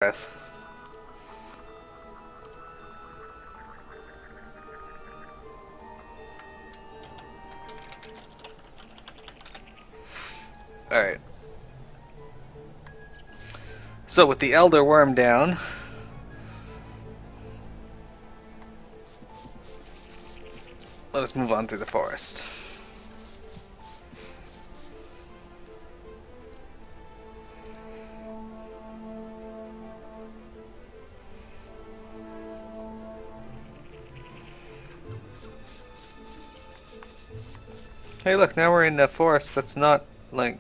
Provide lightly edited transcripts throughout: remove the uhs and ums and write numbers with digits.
breath. Alright. So with the Elder Worm down, let us move on through the forest. Hey look, now we're in a forest that's not, like,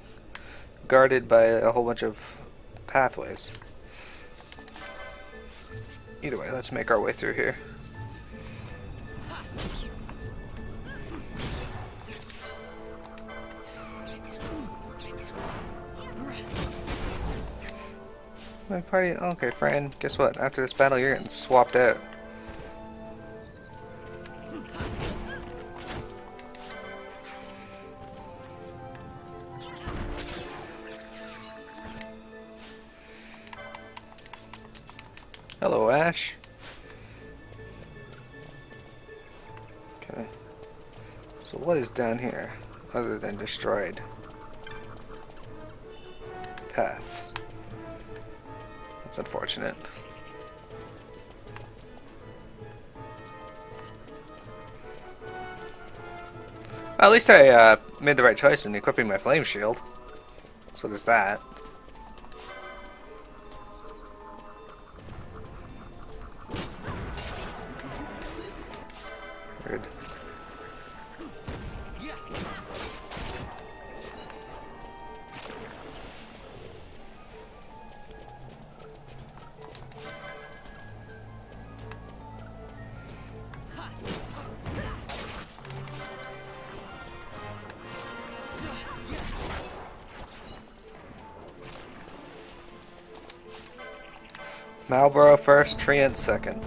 guarded by a whole bunch of pathways. Either way, let's make our way through here. My party. Okay, friend. Guess what? After this battle, you're getting swapped out. Hello, Ash. Okay. So what is down here, other than destroyed paths? That's unfortunate. Well, at least I made the right choice in equipping my flame shield. So there's that. Weird. Marlboro first, Treant second.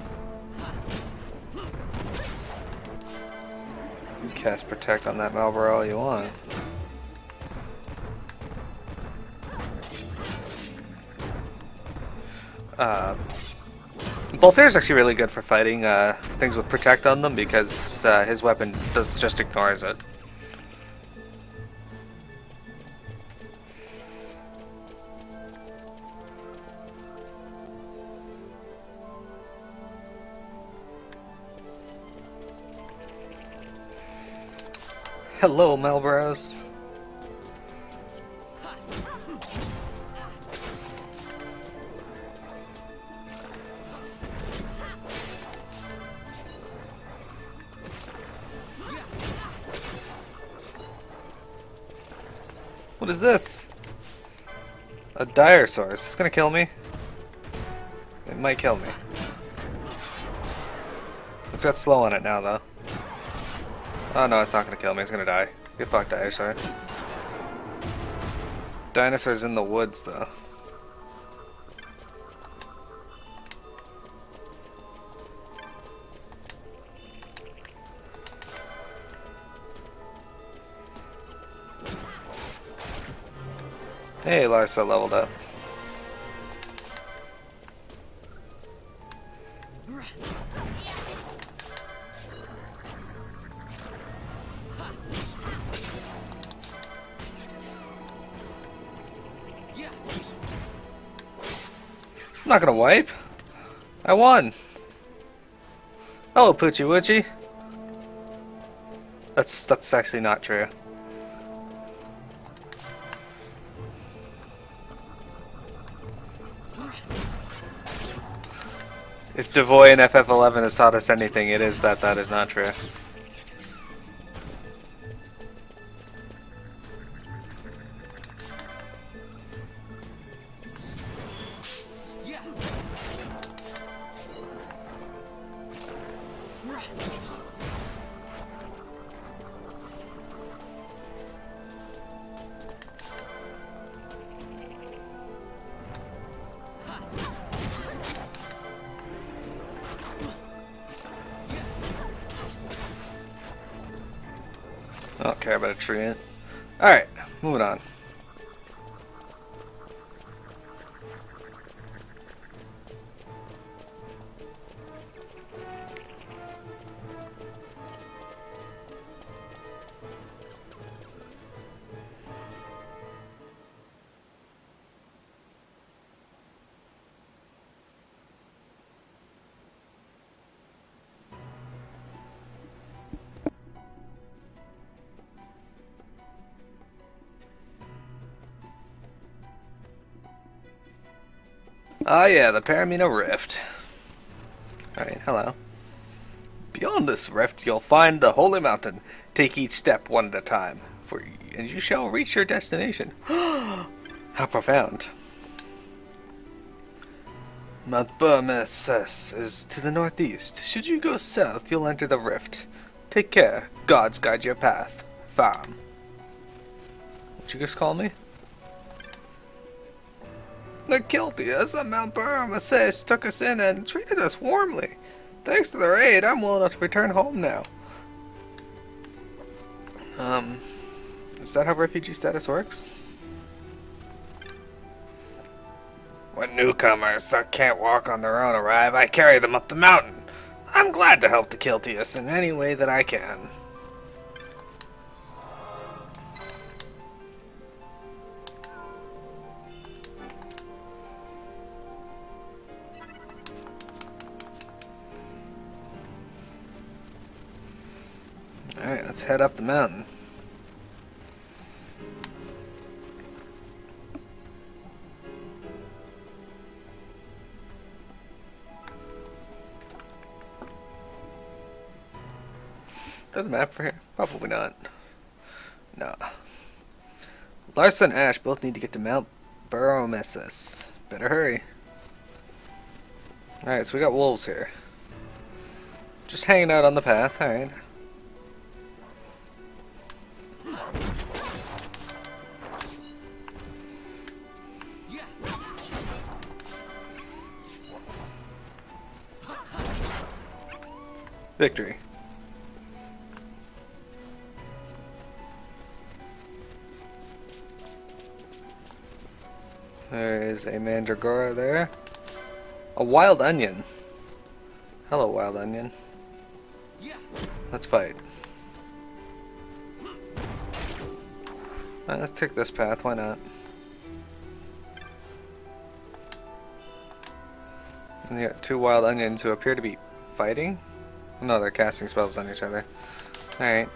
You cast Protect on that Marlboro all you want. Bolthair is actually really good for fighting things with Protect on them because his weapon just ignores it. Hello, Malboros. What is this? A dire source. Is this gonna kill me? It might kill me. It's got slow on it now, though. Oh no, it's not gonna kill me. It's gonna die. Get fucked, dinosaur. Dinosaurs in the woods, though. Hey, Larsa leveled up. I'm not gonna wipe. I won. Hello, Poochie Woochie. That's actually not true. If Devoy and FF11 has taught us anything, it is that that is not true. I don't care about a treant. Alright, moving on. Ah, yeah, the Paramina Rift. Alright, hello. Beyond this rift, you'll find the Holy Mountain. Take each step one at a time, and you shall reach your destination. How profound. Mount Bur-Ormisace is to the northeast. Should you go south, you'll enter the rift. Take care. Gods guide your path. Farm. What'd you just call me? The Kiltias of Mount Bur-Ormisace took us in and treated us warmly. Thanks to their aid, I'm well enough to return home now. Is that how refugee status works? When newcomers that can't walk on their own arrive, I carry them up the mountain. I'm glad to help the Kiltias in any way that I can. Alright, let's head up the mountain. Does the map for here? Probably not. Nah. Larsa and Ash both need to get to Mount Bur-Ormisace. Better hurry. Alright, so we got wolves here. Just hanging out on the path, alright. Victory. There is a mandragora there. A wild onion. Hello, wild onion. Let's fight. Alright, let's take this path, why not? And you got two wild onions who appear to be fighting? No, they're casting spells on each other. Alright.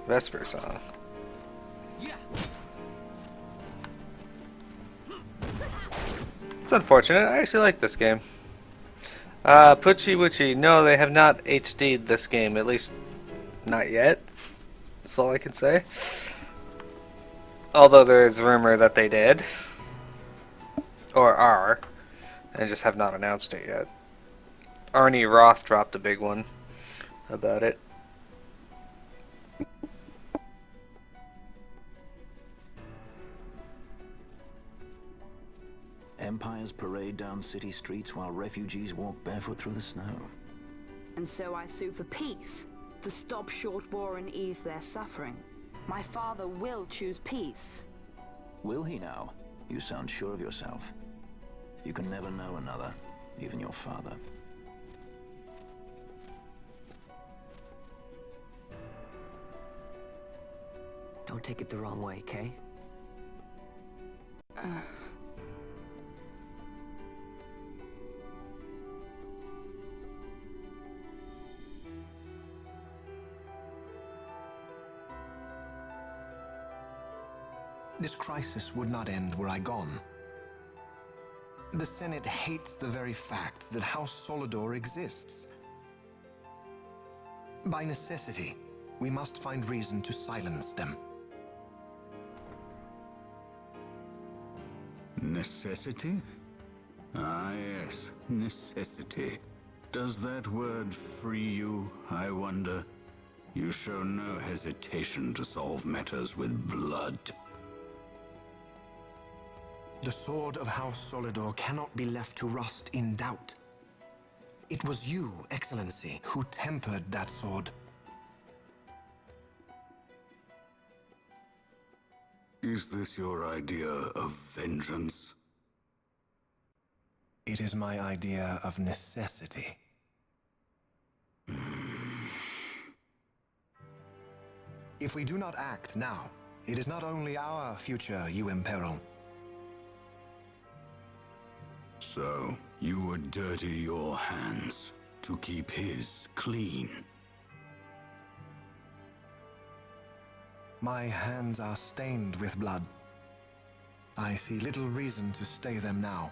Vesper Song. It's unfortunate. I actually like this game. Pucci Wucci. No, they have not HD'd this game. At least, not yet. That's all I can say. Although there is rumor that they did. Or are. And just have not announced it yet. Arnie Roth dropped a big one about it. Empires parade down city streets while refugees walk barefoot through the snow. And so I sue for peace, to stop short war and ease their suffering. My father will choose peace. Will he now? You sound sure of yourself. You can never know another, even your father. Don't take it the wrong way, Kay? This crisis would not end were I gone. The Senate hates the very fact that House Solidor exists. By necessity, we must find reason to silence them. Necessity? Ah, yes, necessity. Does that word free you, I wonder? You show no hesitation to solve matters with blood. The sword of House Solidor cannot be left to rust in doubt. It was you, Excellency, who tempered that sword. Is this your idea of vengeance? It is my idea of necessity. If we do not act now, it is not only our future you imperil. So, you would dirty your hands to keep his clean. My hands are stained with blood. I see little reason to stay them now.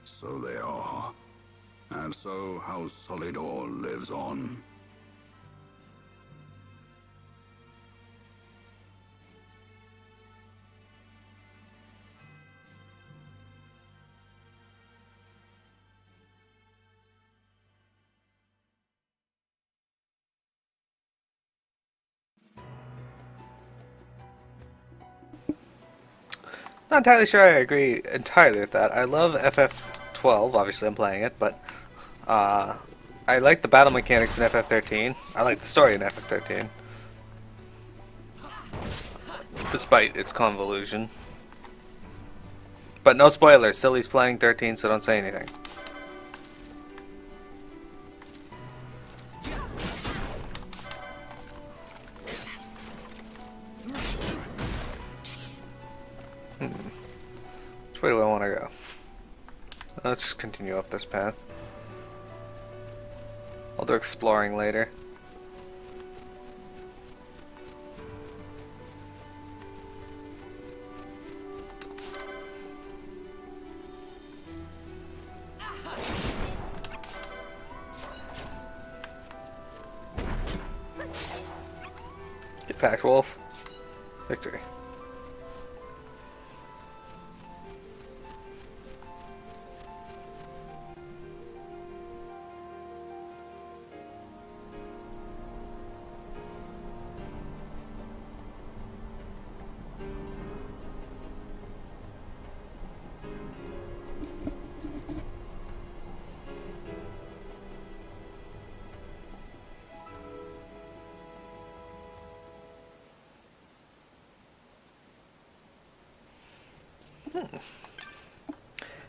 So they are. And so House Solidor lives on. Not entirely sure I agree entirely with that. I love FF12, obviously I'm playing it, but I like the battle mechanics in FF13. I like the story in FF13. Despite its convolution. But no spoilers, Silly's playing 13, so don't say anything. Which way do I want to go? Let's just continue up this path. I'll do exploring later. Get packed, Wolf. Victory.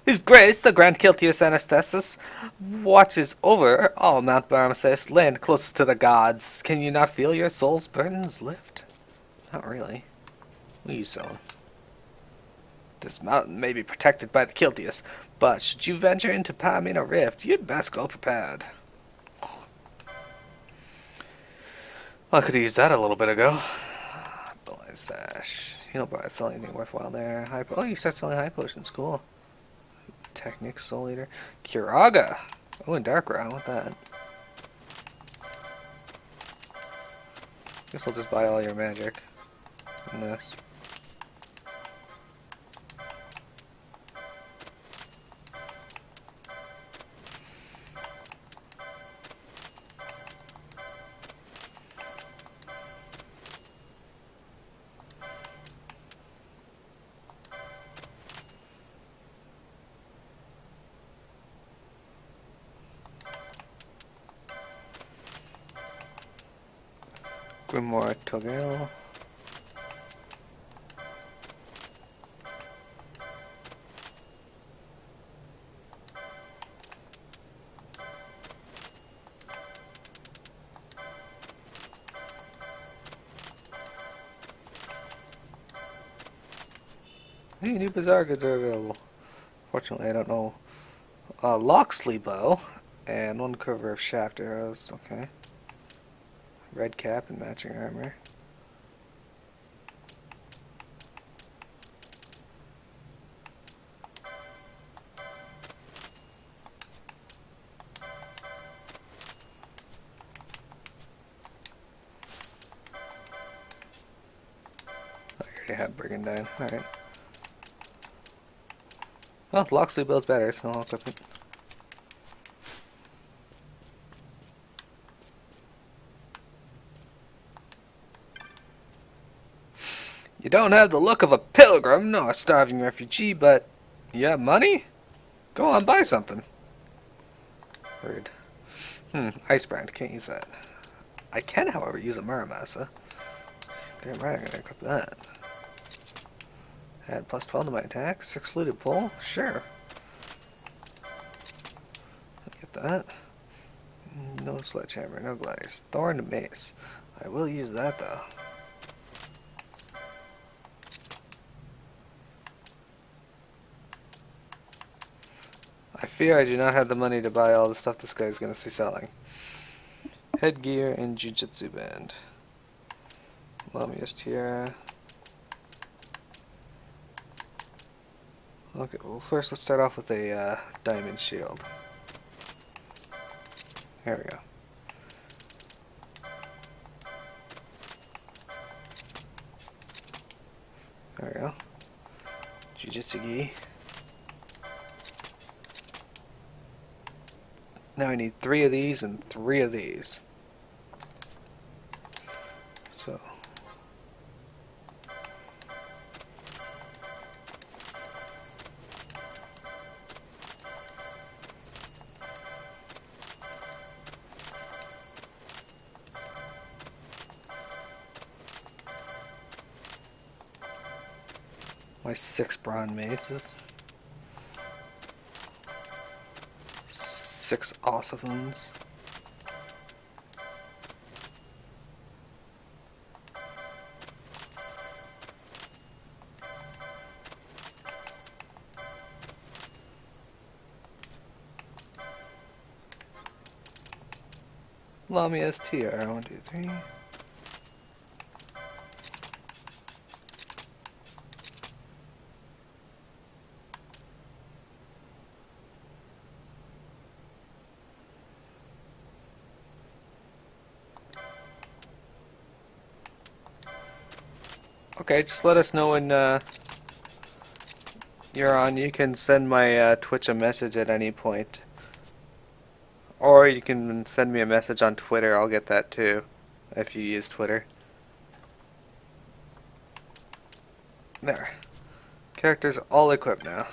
His Grace, the Grand Kiltias Anastasis, watches over all Mount Bur-Ormisace, land closest to the gods. Can you not feel your soul's burdens lift? Not really. What are you selling? This mountain may be protected by the Kiltias, but should you venture into Pamina Rift, you'd best go prepared. Well, I could have used that a little bit ago. Blind Sash. You don't probably sell anything worthwhile there. Oh, you start selling high potions. Cool. Technic, Soul Eater. Kiraga. Oh, and Dark Round. What that? Guess I'll just buy all your magic. And this. Grimoire Toggle. Hey, new Bizarre goods are available. Fortunately, I don't know. Locksley bow and one quiver of shaft arrows. Okay. Red cap and matching armor. I already have Brigandine. Alright. Well, Locksley build's better, so I'll equip it. You don't have the look of a pilgrim nor a starving refugee, but you have money? Go on, buy something. Rude. Icebrand, can't use that. I can, however, use a Bur-Ormisace. Damn right, I'm gonna equip that. Add plus 12 to my attack. 6 fluted pull? Sure. Get that. No sledgehammer, no gladius. Thorn mace. I will use that though. I fear I do not have the money to buy all the stuff this guy is going to be selling. Headgear and Jujutsu Band. Lamia's Tiara. Okay, well first let's start off with a diamond shield. There we go. There we go. Jujutsu Gi. Now I need 3 of these and 3 of these. So. My 6 bronze maces. 6 ossifons. Lamia's tiara. 1, 2, 3. Okay, just let us know when you're on. You can send my Twitch a message at any point. Or you can send me a message on Twitter. I'll get that too, if you use Twitter. There. Characters all equipped now.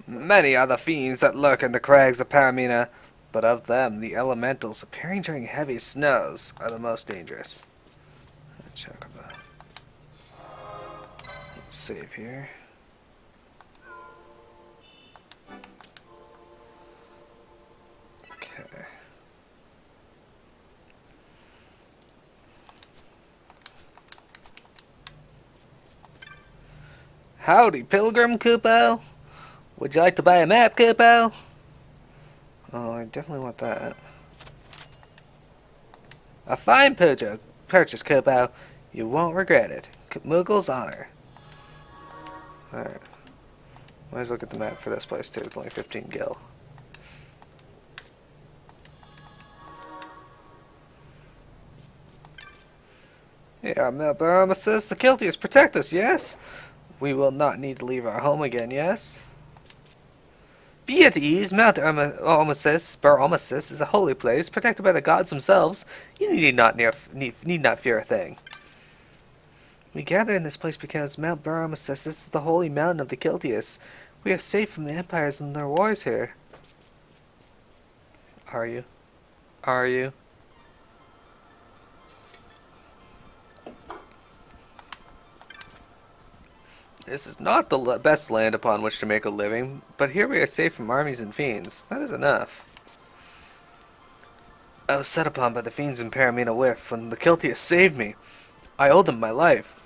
Many are the fiends that lurk in the crags of Paramina, but of them, the elementals appearing during heavy snows are the most dangerous. Chocobo. Let's save here. Okay. Howdy, Pilgrim Kupo. Would you like to buy a map, Kupo? Oh, I definitely want that. A fine purchase, Kupo. You won't regret it. Moogle's honor. Alright. Might as well get the map for this place too. It's only 15 gil. Yeah, Bur-Ormisace, the Kiltias protect us, yes? We will not need to leave our home again, yes? Be at ease, Mount Bur-Ormisace is a holy place, protected by the gods themselves. You need not fear a thing. We gather in this place because Mount Bur-Ormisace is the holy mountain of the Kiltias. We are safe from the empires and their wars here. Are you? Are you? This is not the best land upon which to make a living, but here we are safe from armies and fiends. That is enough. I was set upon by the fiends in Paramina Whiff when the Kiltias saved me. I owe them my life.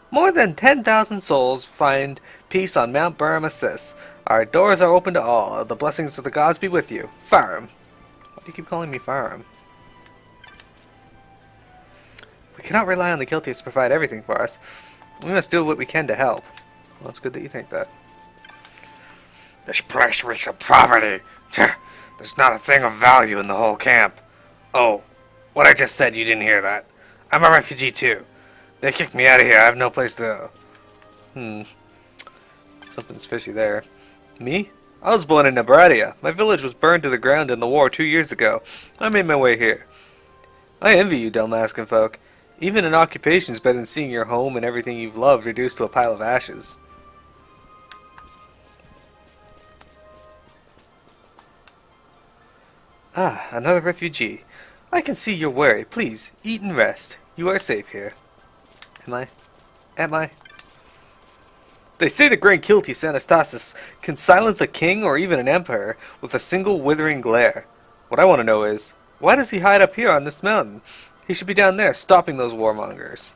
More than 10,000 souls find peace on Mount Bur-Ormisace. Our doors are open to all. The blessings of the gods be with you. Farum. Why do you keep calling me Farum? We cannot rely on the Kiltias to provide everything for us. We must do what we can to help. Well, it's good that you think that. This place reeks of poverty. There's not a thing of value in the whole camp. Oh, what I just said, you didn't hear that. I'm a refugee too. They kicked me out of here. I have no place to go. Something's fishy there. Me? I was born in Nebradia. My village was burned to the ground in the war 2 years ago. I made my way here. I envy you, Dalmascan folk. Even an occupation's better than seeing your home and everything you've loved reduced to a pile of ashes. Ah, another refugee. I can see you're weary. Please, eat and rest. You are safe here. Am I? Am I? They say the Grand Kiltias Anastasis can silence a king or even an emperor with a single withering glare. What I want to know is, why does he hide up here on this mountain? He should be down there, stopping those warmongers.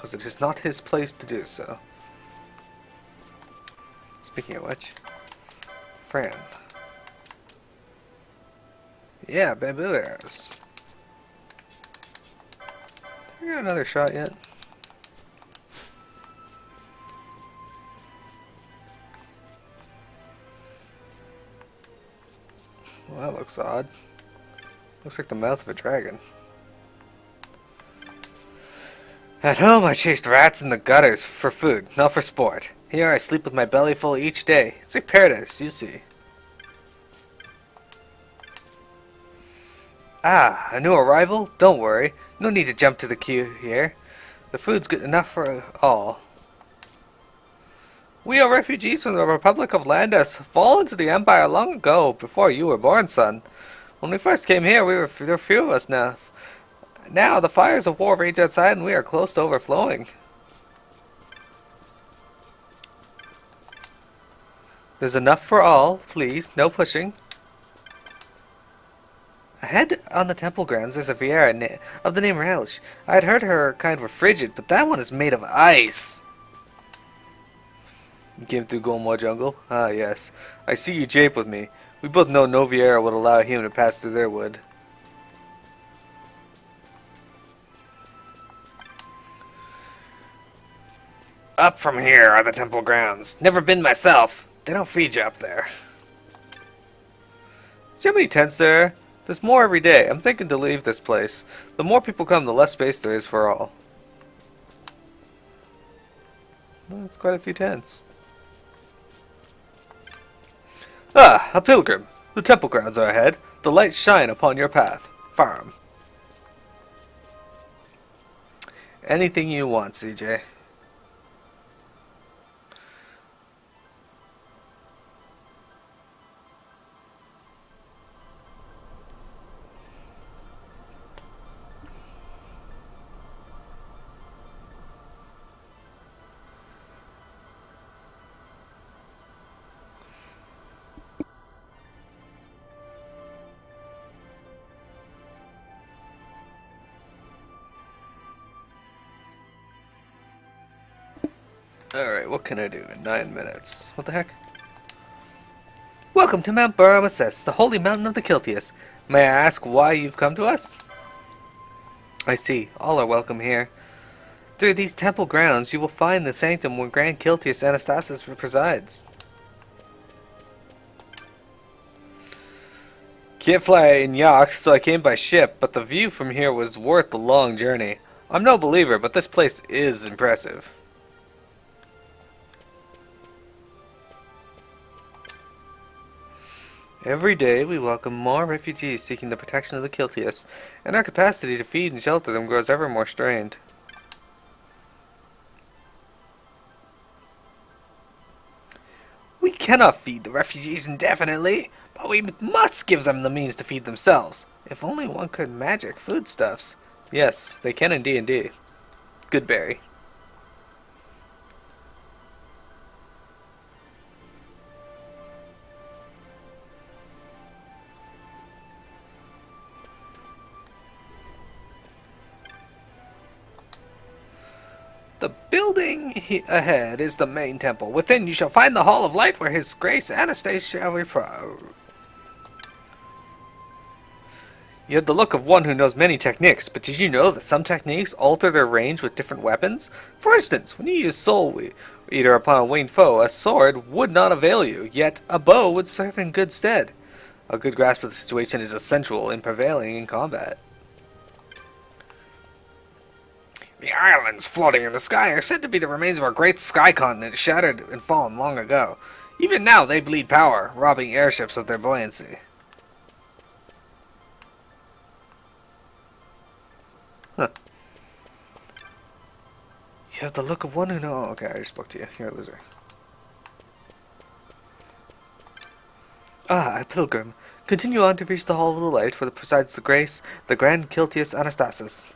because it is not his place to do so. Speaking of which, Fran. Yeah, bamboo arrows. Did I get another shot yet? Well, that looks odd. Looks like the mouth of a dragon. At home, I chased rats in the gutters for food, not for sport. Here, I sleep with my belly full each day. It's like paradise, you see. Ah, a new arrival? Don't worry. No need to jump to the queue here. The food's good enough for all. We are refugees from the Republic of Landus, fallen to the Empire long ago, before you were born, son. When we first came here, there were few of us now. Now, the fires of war rage outside, and we are close to overflowing. There's enough for all, please. No pushing. Ahead on the temple grounds, there's a Viera of the name Relish. I had heard her kind were frigid, but that one is made of ice. You came through Golmore Jungle? Ah, yes. I see you jape with me. We both know no Viera would allow him to pass through their wood. Up from here are the temple grounds. Never been myself. They don't feed you up there. See how many tents there are? There's more every day. I'm thinking to leave this place. The more people come, the less space there is for all. Well, that's quite a few tents. Ah, a pilgrim. The temple grounds are ahead. The lights shine upon your path. Farm. Anything you want, CJ. Alright, what can I do in 9 minutes? What the heck? Welcome to Mount Bur-Ormisace, the holy mountain of the Kiltias. May I ask why you've come to us? I see. All are welcome here. Through these temple grounds, you will find the sanctum where Grand Kiltias Anastasis presides. Can't fly in yachts, so I came by ship, but the view from here was worth the long journey. I'm no believer, but this place is impressive. Every day we welcome more refugees seeking the protection of the Kiltias, and our capacity to feed and shelter them grows ever more strained. We cannot feed the refugees indefinitely, but we must give them the means to feed themselves. If only one could magic foodstuffs. Yes, they can in D&D. Good berry. The building ahead is the main temple. Within you shall find the Hall of Light where His Grace Anastasis shall repose. You have the look of one who knows many techniques, but did you know that some techniques alter their range with different weapons? For instance, when you use Soul Eater upon a winged foe, a sword would not avail you, yet a bow would serve in good stead. A good grasp of the situation is essential in prevailing in combat. The islands floating in the sky are said to be the remains of a great sky continent shattered and fallen long ago. Even now they bleed power, robbing airships of their buoyancy. Huh. You have the look of one who knows. Okay, I just spoke to you. You're a loser. Ah, a pilgrim. Continue on to reach the Hall of the Light, where presides the Grace, the Grand Kiltias Anastasis.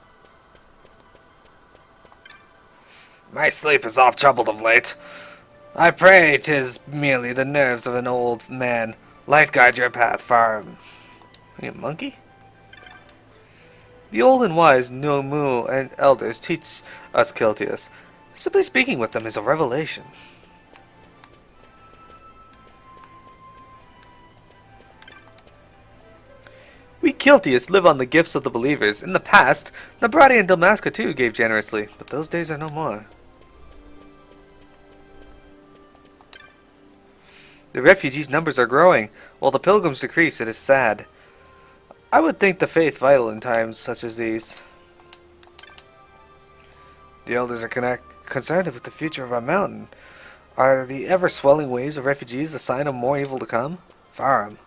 My sleep is oft troubled of late. I pray 'tis merely the nerves of an old man. Light guide your path, far. Are you a monkey? The old and wise Nomu and elders teach us Kiltias. Simply speaking with them is a revelation. We Kiltias live on the gifts of the believers. In the past, Nabrati and Dalmasca too gave generously, but those days are no more. The refugees' numbers are growing, while the pilgrims decrease. It is sad. I would think the faith vital in times such as these. The elders are concerned with the future of our mountain. Are the ever-swelling waves of refugees a sign of more evil to come? Farum.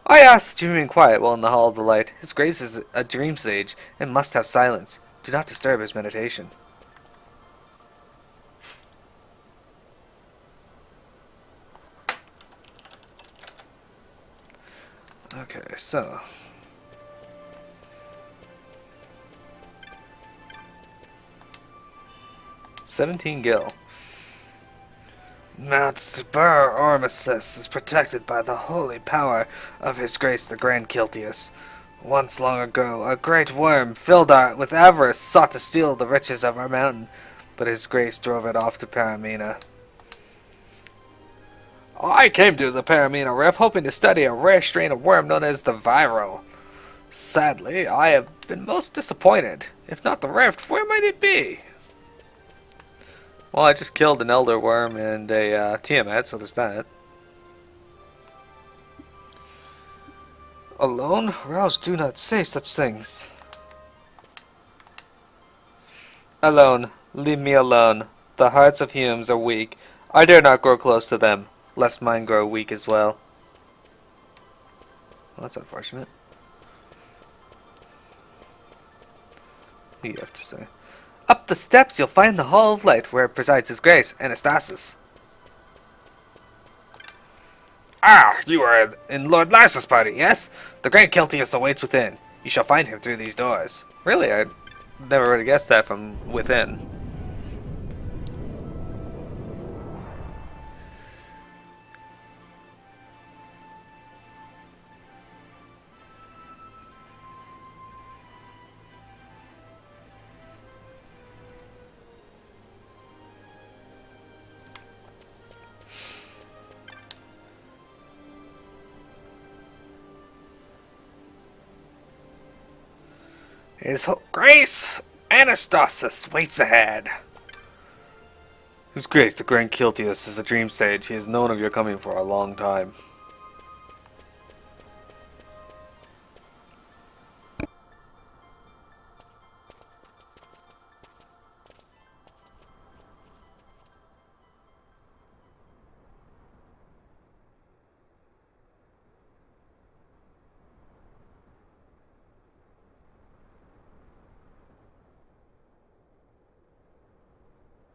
I ask that you remain quiet while in the Hall of the Light. His Grace is a dream sage and must have silence. Do not disturb his meditation. Okay, so 17 gil. Mount Bur-Ormisace is protected by the holy power of His Grace the Grand Kiltias. Once long ago, a great worm, filled with avarice, sought to steal the riches of our mountain, but His Grace drove it off to Paramina. I came to the Paramina Rift hoping to study a rare strain of worm known as the viral. Sadly, I have been most disappointed. If not the rift, where might it be? Well, I just killed an elder worm and a Tiamat, so there's that. Alone? Rouse, do not say such things. Alone. Leave me alone. The hearts of humans are weak. I dare not grow close to them, lest mine grow weak as well. Well, that's unfortunate. What do you have to say? Up the steps you'll find the Hall of Light, where presides His Grace, Anastasis. Ah, you are in Lord Larsa's party, yes? The Grand Kiltias awaits within. You shall find him through these doors. Really, I never would have guessed that from within. His Grace Anastasis waits ahead. His Grace, the Grand Kiltias, is a dream sage. He has known of your coming for a long time.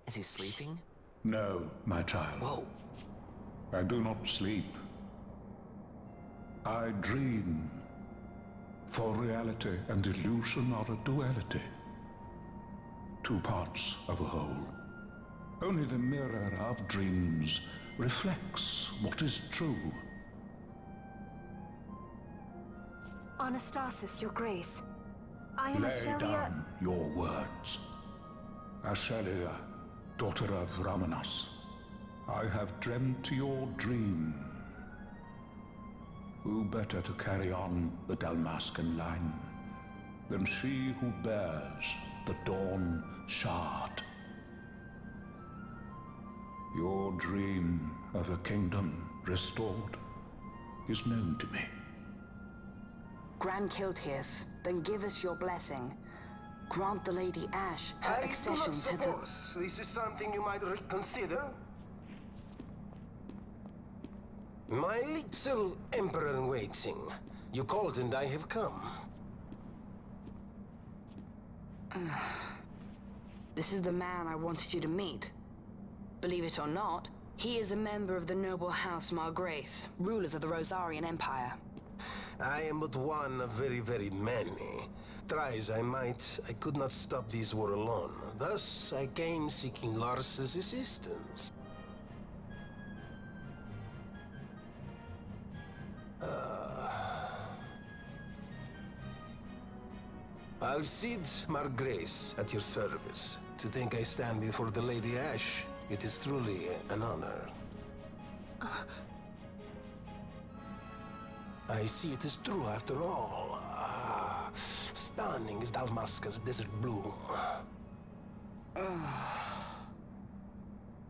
Is he sleeping? No, my child. Whoa. I do not sleep. I dream. For reality and illusion are a duality. Two parts of a whole. Only the mirror of dreams reflects what is true. Anastasis, Your Grace. I am Lay Ashelia. down your words. Ashelia, daughter of Ramanas, I have dreamt your dream. Who better to carry on the Dalmascan line than she who bears the Dawn Shard? Your dream of a kingdom restored is known to me. Grand Kiltias, then give us your blessing. Grant the Lady Ash her accession to the... This is something you might reconsider. My little Emperor-in-waiting. You called and I have come. This is the man I wanted you to meet. Believe it or not, he is a member of the noble house Margrace, rulers of the Rosarian Empire. I am but one of very, very many. Try as I might, I could not stop this war alone. Thus, I came seeking Larsa's assistance. Alcide Margrace, at your service. To think I stand before the Lady Ash, it is truly an honor. I see it is true after all. Stunning is Dalmasca's desert bloom.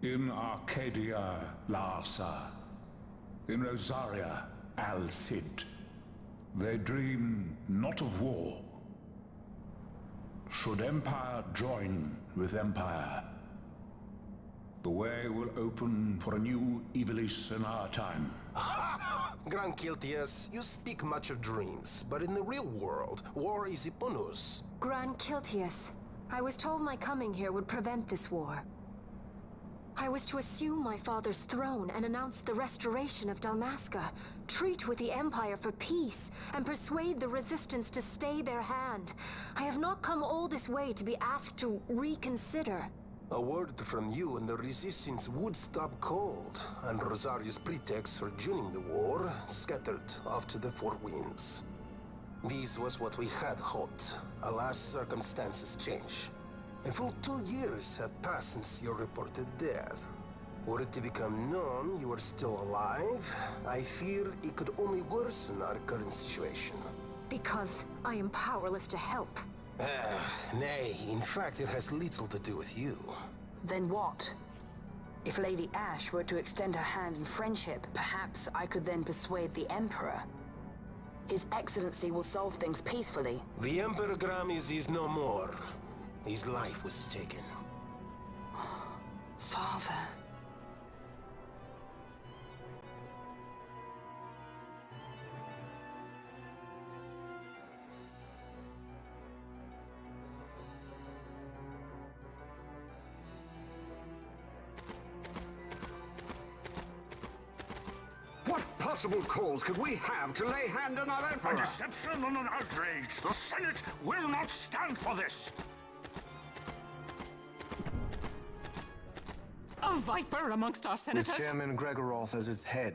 In Arcadia, Larsa. In Rosaria, Alcide. They dream not of war. Should empire join with empire, the way will open for a new Evilis in our time. Grand Kiltias, you speak much of dreams, but in the real world, war is upon us. Grand Kiltias, I was told my coming here would prevent this war. I was to assume my father's throne and announce the restoration of Dalmasca, treat with the Empire for peace, and persuade the Resistance to stay their hand. I have not come all this way to be asked to reconsider. A word from you and the Resistance would stop cold, and Rosaria's pretext for joining the war scattered off to the four winds. This was what we had hoped. Alas, circumstances change. A full 2 years have passed since your reported death. Were it to become known you are still alive, I fear it could only worsen our current situation. Because I am powerless to help. Nay, in fact it has little to do with you. Then what? If Lady Ash were to extend her hand in friendship, perhaps I could then persuade the Emperor. His Excellency will solve things peacefully. The Emperor Gramis is no more. His life was taken. Father. What possible cause could we have to lay hand on our Emperor? A deception and an outrage! The Senate will not stand for this! A viper amongst our senators? With Chairman Gregoroth as its head.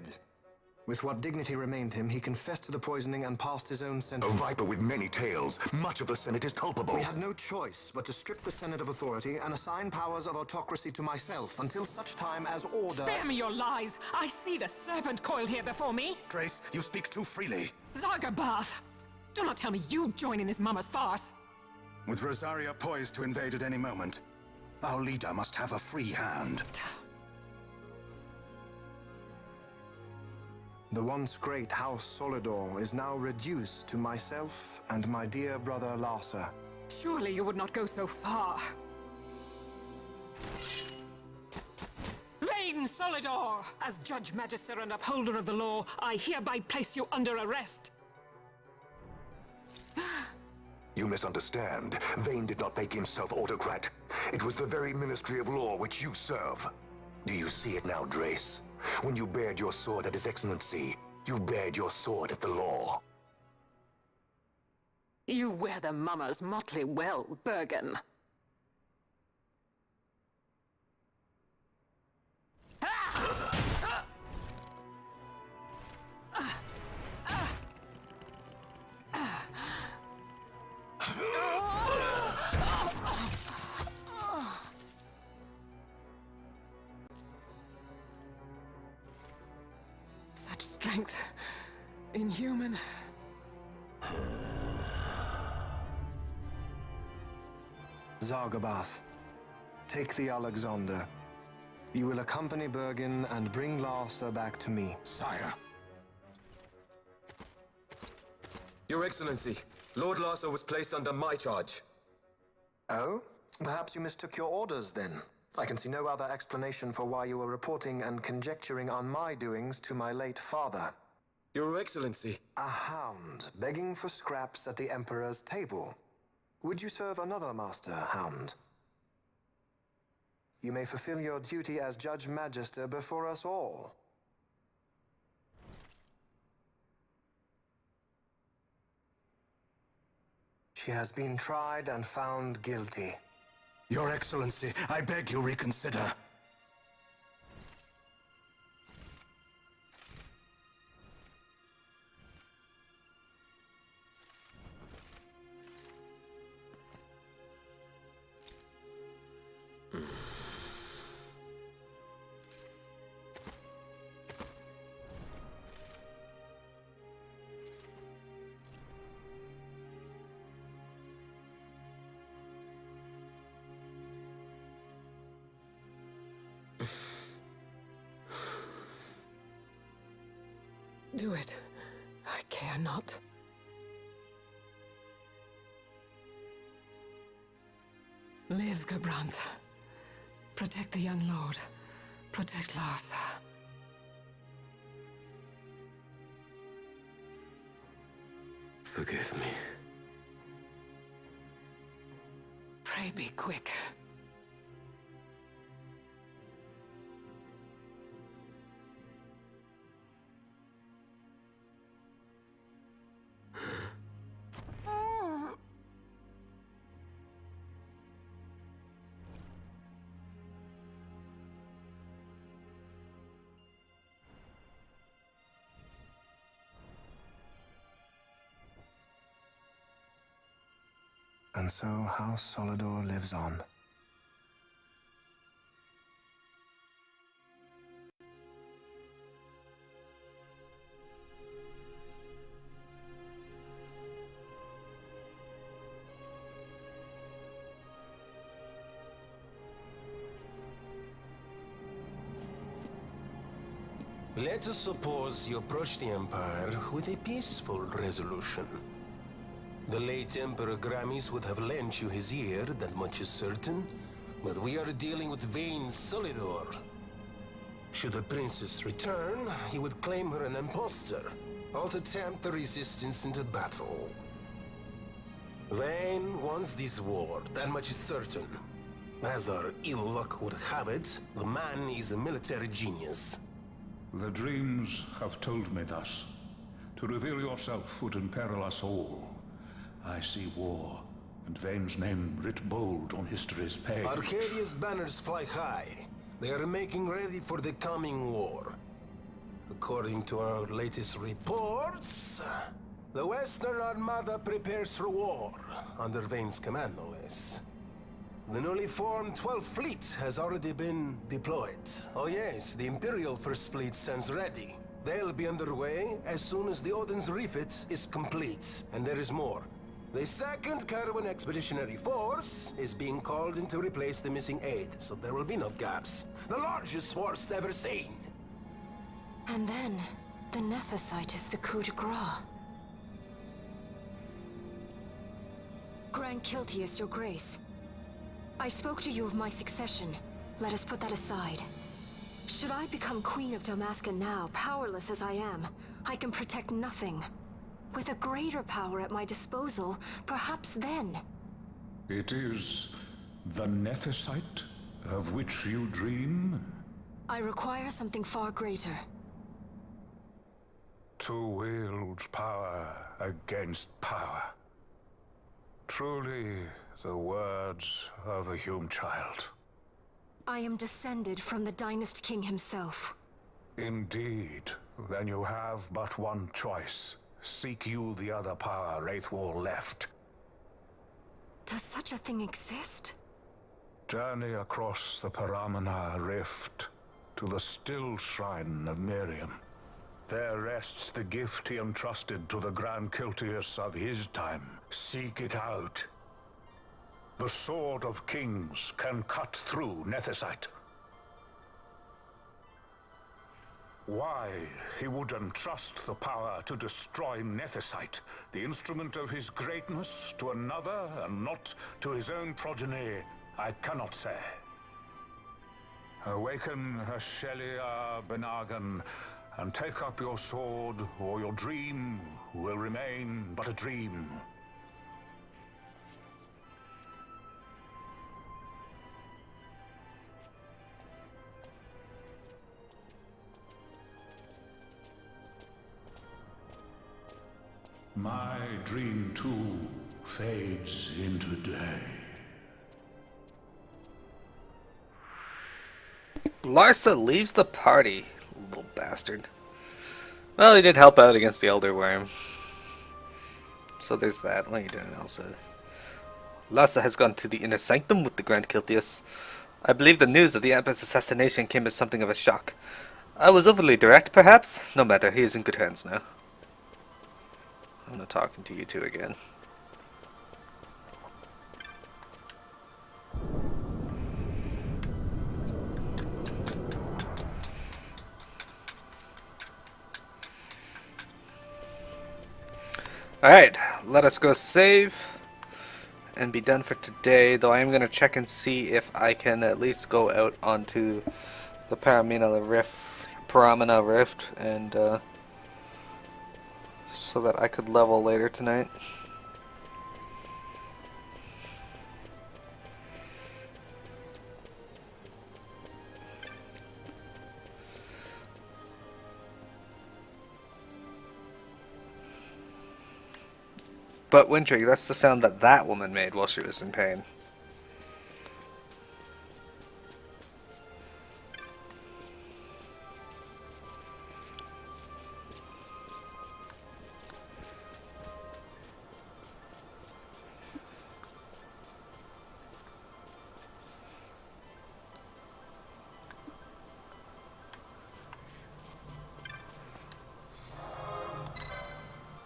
With what dignity remained him, he confessed to the poisoning and passed his own sentence. A viper with many tails. Much of the Senate is culpable. We had no choice but to strip the Senate of authority and assign powers of autocracy to myself until such time as order... Spare me your lies! I see the serpent coiled here before me! Trace, you speak too freely. Zargabath! Do not tell me you join in this mama's farce! With Rosaria poised to invade at any moment, our leader must have a free hand. The once great House Solidor is now reduced to myself and my dear brother Larsa. Surely you would not go so far. Vain Solidor! As Judge Magister and upholder of the law, I hereby place you under arrest. You misunderstand. Vane did not make himself autocrat. It was the very Ministry of Law which you serve. Do you see it now, Drace? When you bared your sword at His Excellency, you bared your sword at the law. You wear the mama's motley well, Bergen. Such strength. Inhuman. Zargabath, take the Alexander. You will accompany Bergen and bring Larsa back to me. Sire. Your Excellency, Lord Larsa was placed under my charge. Oh? Perhaps you mistook your orders then. I can see no other explanation for why you were reporting and conjecturing on my doings to my late father. Your Excellency. A hound begging for scraps at the Emperor's table. Would you serve another master, Hound? You may fulfill your duty as Judge Magister before us all. She has been tried and found guilty. Your Excellency, I beg you reconsider. Do it. I care not. Live, Gabrantha. Protect the young lord. Protect Larsa. Forgive me. Pray be quick. And so House Solidor lives on. Let us suppose you approach the Empire with a peaceful resolution. The late Emperor Gramis would have lent you his ear, that much is certain. But we are dealing with vain Solidor. Should the princess return, he would claim her an impostor, or to tempt the resistance into battle. Vayne wants this war, that much is certain. As our ill luck would have it, the man is a military genius. The dreams have told me thus. To reveal yourself would imperil us all. I see war, and Vayne's name writ bold on history's page. Arcadia's banners fly high. They are making ready for the coming war. According to our latest reports, the Western Armada prepares for war, under Vayne's command, no less. The newly formed 12th Fleet has already been deployed. Oh yes, the Imperial First Fleet stands ready. They'll be underway as soon as the Odin's refit is complete. And there is more. The 2nd Caravan Expeditionary Force is being called in to replace the missing 8th, so there will be no gaps. The largest force ever seen. And then, the Nethicite is the coup de grace. Grand Kiltias, your grace. I spoke to you of my succession. Let us put that aside. Should I become Queen of Dalmasca now, powerless as I am, I can protect nothing. With a greater power at my disposal, perhaps then. It is the Nethicite of which you dream? I require something far greater. To wield power against power. Truly, the words of a human child. I am descended from the Dynast King himself. Indeed. Then you have but one choice. Seek you the other power Wraithwall left. Does such a thing exist? Journey across the Paramana Rift to the still shrine of Miriam. There rests the gift he entrusted to the Grand Kiltias of his time. Seek it out. The Sword of Kings can cut through Nethicite. Why he would entrust the power to destroy Nethicite, the instrument of his greatness, to another and not to his own progeny, I cannot say. Awaken Shelia Benagan and take up your sword, or your dream will remain but a dream. My dream, too, fades into day. Larsa leaves the party, little bastard. Well, he did help out against the Elder Worm. So there's that. What are you doing, Elsa? Larsa has gone to the inner sanctum with the Grand Kiltias. I believe the news of the Emperor's assassination came as something of a shock. I was overly direct, perhaps? No matter, he is in good hands now. I'm not talking to you two again. Alright, let us go save and be done for today, though I am going to check and see if I can at least go out onto the Paramina Rift and so that I could level later tonight. But Wintry, that's the sound that that woman made while she was in pain.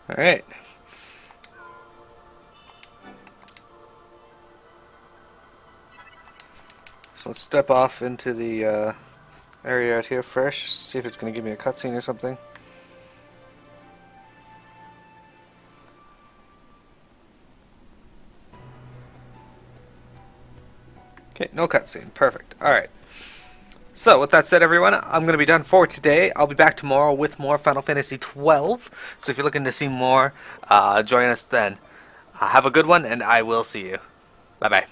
Alright. So let's step off into the area out here fresh, see if it's going to give me a cutscene or something. Okay, no cutscene. Perfect. Alright. So, with that said, everyone, I'm going to be done for today. I'll be back tomorrow with more Final Fantasy XII. So if you're looking to see more, join us then. Have a good one, and I will see you. Bye-bye.